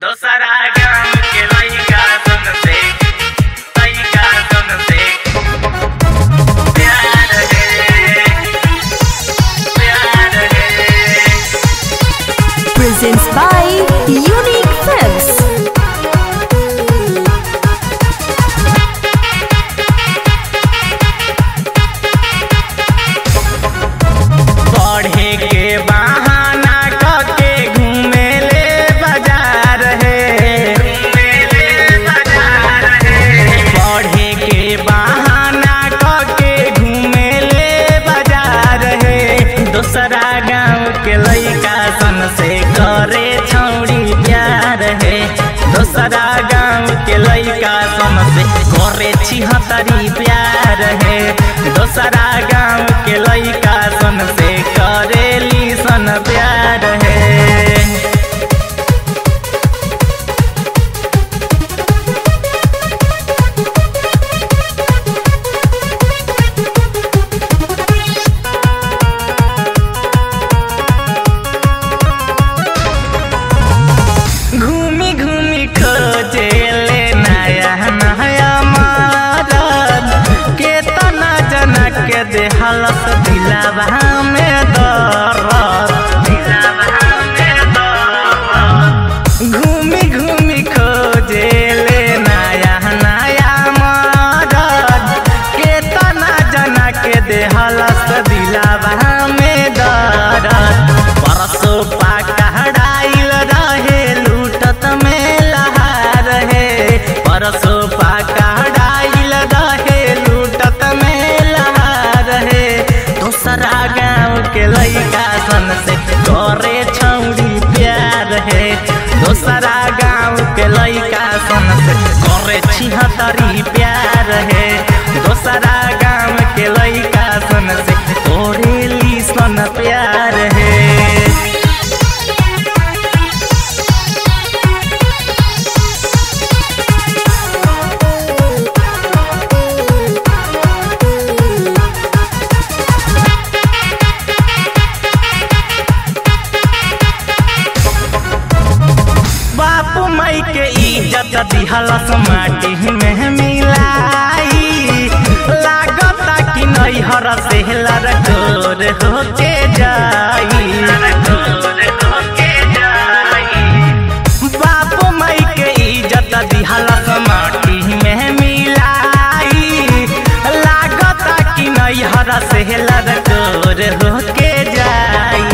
दोसरा गाँव के लइका सुनते प्यार है। Presents by Unique Films. पढ़े के बहाना करके घूमे ले बाजार है। पढ़े के बहाना करके घूमे ले बाजार है। दूसरा गाँव के लइका सन से करे छौड़ी प्यार है। दूसरा गाँव के लइका सन से करे छिहत्तरी प्यार है। दूसरा गाँव के लइका सन से करेली सन प्यार है। घूमी घूमी खोजे ले नया नया मरद के तना जना के देहलस दिलावा में दर्द। घूमी घूमी खोजे ले नया नया मरद के तना जना के देहलस दिलावा में दर्द। परसों पकड़ाइल रहे लूटत में लहार है। परसों पकड़ाइल रहे लूटत में लहार है। दूसरा गाँव के लइका सन से करे छौड़ी प्यार है। दूसरा गाँव के लइका सन से करे छिहत्तरी प्यार है। दूसरा गाँव के लइका सन से करेली सन प्यार है। बापू माई के इज्जत दिहलस माटी में मिलाई। लागता कि नैहर से लड़कोर होके जाई। बापू माई के इज्जत दिहलस माटी में मिलाई। लागता कि नैहर से लड़कोर होके जाई।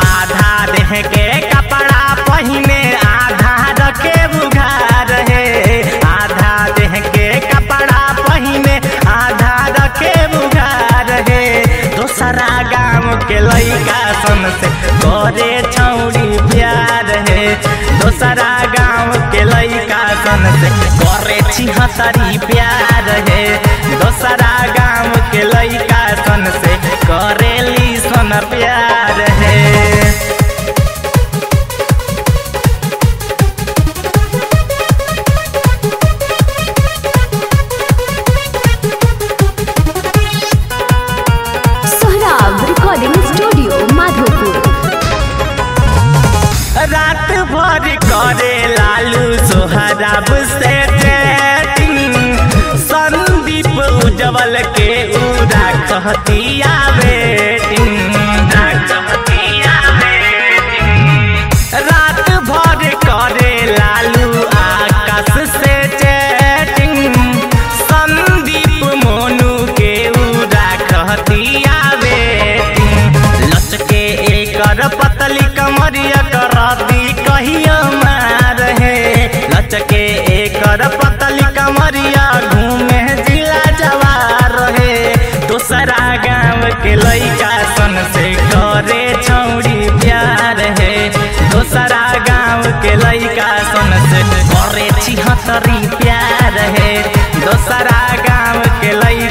आधा देह के कपड़ा पहिने आधा रखे बुघार है। आधा देह के कपड़ा पहिने आधा रखे बुघार है। दूसरा गाँव के लइका सन से करे छौड़ी प्यार है। दूसरा गाँव के लइका सन से करे छिहत्तरी प्यार है। दूसरा गाँव के लइका सन से करेली सन प्यार है। रात भर करे लालू सोहराब से चैटिंग। संदीप उज्जवल के उड़ा कहतिया वेटिंग। रात भर करे लालू आकाश से चैटिंग। संदीप मोनू के उड़ा कहतिया वेटिंग। लचके एकर पतली कमरिया करती कहियो मार है। लचके एकर पतली कमरिया घूमे जिला जवार है। दूसरा गाँव के लइका सन से करे छौड़ी प्यार है। दूसरा गाँव के लइका सन से करे छिहत्तरी प्यार है। दूसरा गाँव के लइका